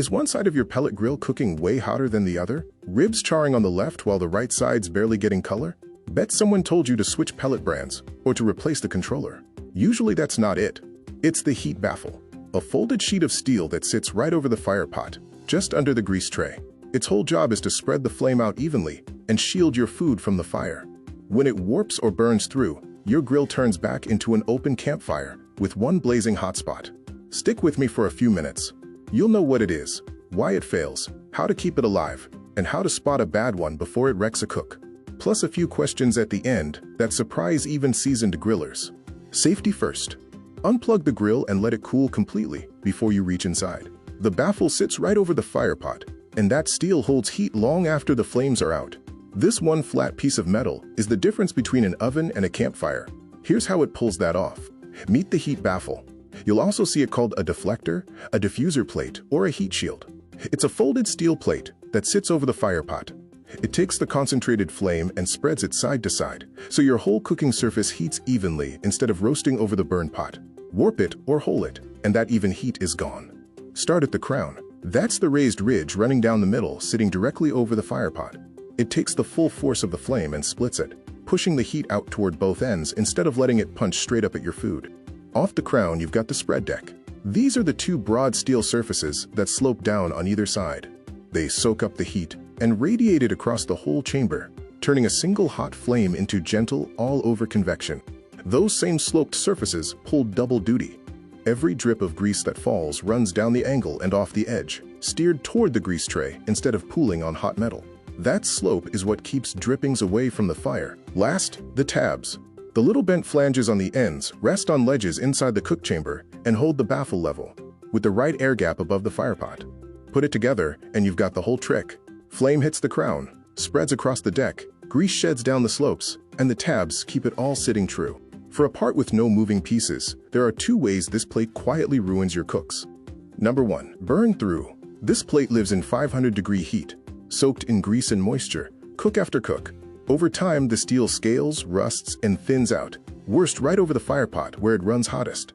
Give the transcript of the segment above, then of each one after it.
Is one side of your pellet grill cooking way hotter than the other? Ribs charring on the left while the right side's barely getting color? Bet someone told you to switch pellet brands or to replace the controller. Usually that's not it. It's the heat baffle, a folded sheet of steel that sits right over the fire pot, just under the grease tray. Its whole job is to spread the flame out evenly and shield your food from the fire. When it warps or burns through, your grill turns back into an open campfire with one blazing hot spot. Stick with me for a few minutes. You'll know what it is, why it fails, how to keep it alive, and how to spot a bad one before it wrecks a cook. Plus a few questions at the end that surprise even seasoned grillers. Safety first. Unplug the grill and let it cool completely before you reach inside. The baffle sits right over the fire pot, and that steel holds heat long after the flames are out. This one flat piece of metal is the difference between an oven and a campfire. Here's how it pulls that off. Meet the heat baffle. You'll also see it called a deflector, a diffuser plate, or a heat shield. It's a folded steel plate that sits over the fire pot. It takes the concentrated flame and spreads it side to side, so your whole cooking surface heats evenly instead of roasting over the burn pot. Warp it or hole it, and that even heat is gone. Start at the crown. That's the raised ridge running down the middle, sitting directly over the fire pot. It takes the full force of the flame and splits it, pushing the heat out toward both ends instead of letting it punch straight up at your food. Off the crown, you've got the spread deck. These are the two broad steel surfaces that slope down on either side. They soak up the heat and radiate it across the whole chamber, turning a single hot flame into gentle, all-over convection. Those same sloped surfaces pull double duty. Every drip of grease that falls runs down the angle and off the edge, steered toward the grease tray instead of pooling on hot metal. That slope is what keeps drippings away from the fire. Last, the tabs. The little bent flanges on the ends rest on ledges inside the cook chamber and hold the baffle level, with the right air gap above the fire pot. Put it together and you've got the whole trick. Flame hits the crown, spreads across the deck, grease sheds down the slopes, and the tabs keep it all sitting true. For a part with no moving pieces, there are two ways this plate quietly ruins your cooks. Number 1. Burn through. This plate lives in 500-degree heat, soaked in grease and moisture, cook after cook. Over time, the steel scales, rusts, and thins out, worst right over the fire pot where it runs hottest.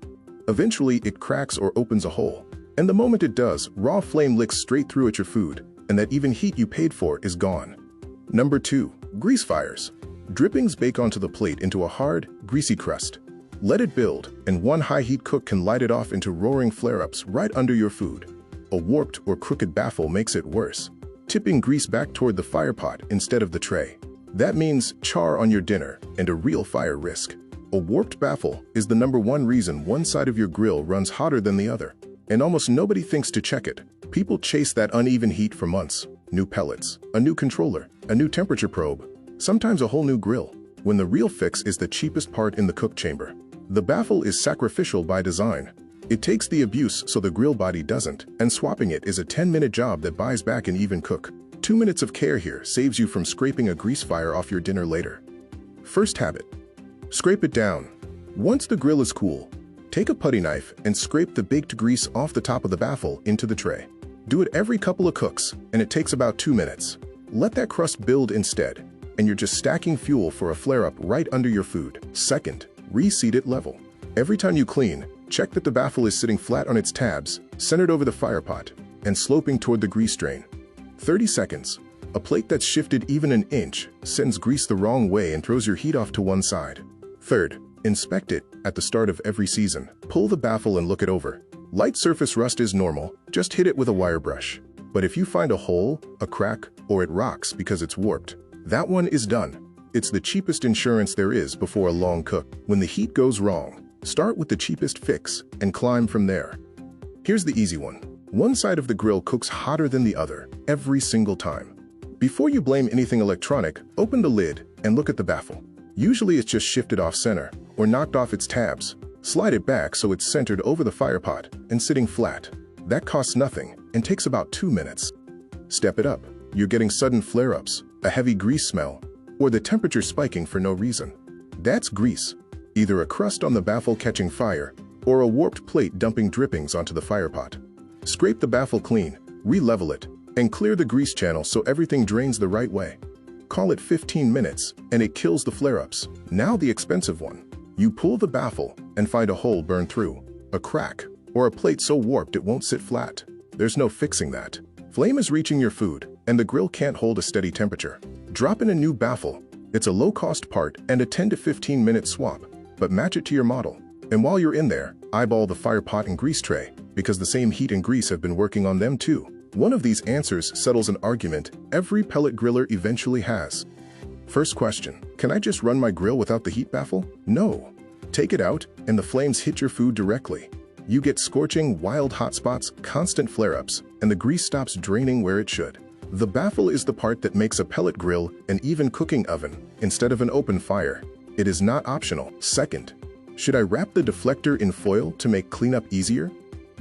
Eventually, it cracks or opens a hole, and the moment it does, raw flame licks straight through at your food, and that even heat you paid for is gone. Number 2. Grease fires. Drippings bake onto the plate into a hard, greasy crust. Let it build, and one high-heat cook can light it off into roaring flare-ups right under your food. A warped or crooked baffle makes it worse, tipping grease back toward the fire pot instead of the tray. That means char on your dinner and a real fire risk. A warped baffle is the number one reason one side of your grill runs hotter than the other, and almost nobody thinks to check it. People chase that uneven heat for months. New pellets, a new controller, a new temperature probe, sometimes a whole new grill, when the real fix is the cheapest part in the cook chamber. The baffle is sacrificial by design. It takes the abuse so the grill body doesn't, and swapping it is a 10-minute job that buys back an even cook. 2 minutes of care here saves you from scraping a grease fire off your dinner later. First habit. Scrape it down. Once the grill is cool, take a putty knife and scrape the baked grease off the top of the baffle into the tray. Do it every couple of cooks, and it takes about 2 minutes. Let that crust build instead, and you're just stacking fuel for a flare-up right under your food. Second, reseat it level. Every time you clean, check that the baffle is sitting flat on its tabs, centered over the fire pot, and sloping toward the grease drain. 30 seconds. A plate that's shifted even an inch sends grease the wrong way and throws your heat off to one side. Third, inspect it at the start of every season. Pull the baffle and look it over. Light surface rust is normal, just hit it with a wire brush. But if you find a hole, a crack, or it rocks because it's warped, that one is done. It's the cheapest insurance there is before a long cook. When the heat goes wrong, start with the cheapest fix and climb from there. Here's the easy one. One side of the grill cooks hotter than the other every single time. Before you blame anything electronic, open the lid and look at the baffle. Usually it's just shifted off center or knocked off its tabs. Slide it back so it's centered over the fire pot and sitting flat. That costs nothing and takes about 2 minutes. Step it up. You're getting sudden flare-ups, a heavy grease smell, or the temperature spiking for no reason. That's grease. Either a crust on the baffle catching fire or a warped plate dumping drippings onto the fire pot. Scrape the baffle clean, re-level it, and clear the grease channel so everything drains the right way. Call it 15 minutes, and it kills the flare-ups. Now the expensive one. You pull the baffle and find a hole burned through, a crack, or a plate so warped it won't sit flat. There's no fixing that. Flame is reaching your food, and the grill can't hold a steady temperature. Drop in a new Baffle. It's a low-cost part and a 10 to 15-minute swap, but match it to your model. And while you're in there, eyeball the fire pot and grease tray, because the same heat and grease have been working on them too. One of these answers settles an argument every pellet griller eventually has. First question, can I just run my grill without the heat baffle? No. Take it out, and the flames hit your food directly. You get scorching, wild hot spots, constant flare-ups, and the grease stops draining where it should. The baffle is the part that makes a pellet grill an even cooking oven instead of an open fire. It is not optional. Second, should I wrap the deflector in foil to make cleanup easier?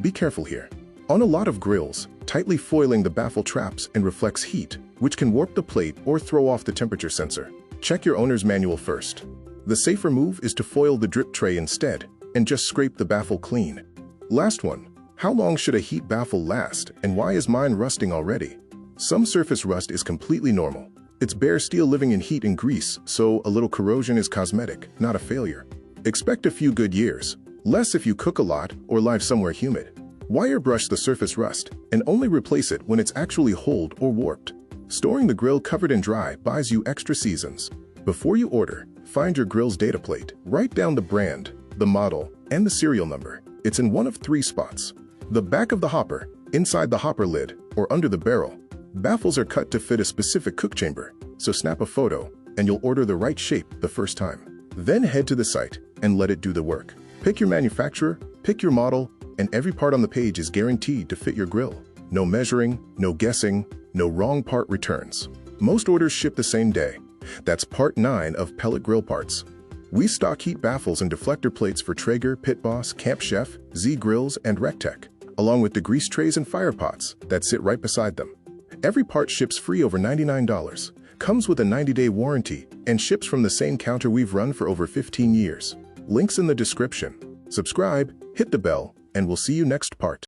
Be careful here. On a lot of grills, tightly foiling the baffle traps and reflects heat, which can warp the plate or throw off the temperature sensor. Check your owner's manual first. The safer move is to foil the drip tray instead and just scrape the baffle clean. Last one, how long should a heat baffle last and why is mine rusting already? Some surface rust is completely normal. It's bare steel living in heat and grease, so a little corrosion is cosmetic, not a failure. Expect a few good years, less if you cook a lot or live somewhere humid. Wire brush the surface rust and only replace it when it's actually holed or warped. Storing the grill covered and dry buys you extra seasons. Before you order, find your grill's data plate. Write down the brand, the model, and the serial number. It's in one of 3 spots: the back of the hopper, inside the hopper lid, or under the barrel. Baffles are cut to fit a specific cook chamber, so snap a photo and you'll order the right shape the first time. Then head to the site and let it do the work. Pick your manufacturer, pick your model, and every part on the page is guaranteed to fit your grill. No measuring, no guessing, no wrong part returns. Most orders ship the same day. That's part 9 of Pellet Grill Parts. We stock heat baffles and deflector plates for Traeger, Pit Boss, Camp Chef, Z Grills, and Rectech, along with the grease trays and fire pots that sit right beside them. Every part ships free over $99, comes with a 90-day warranty, and ships from the same counter we've run for over 15 years. Links in the description. Subscribe, hit the bell, and we'll see you next part.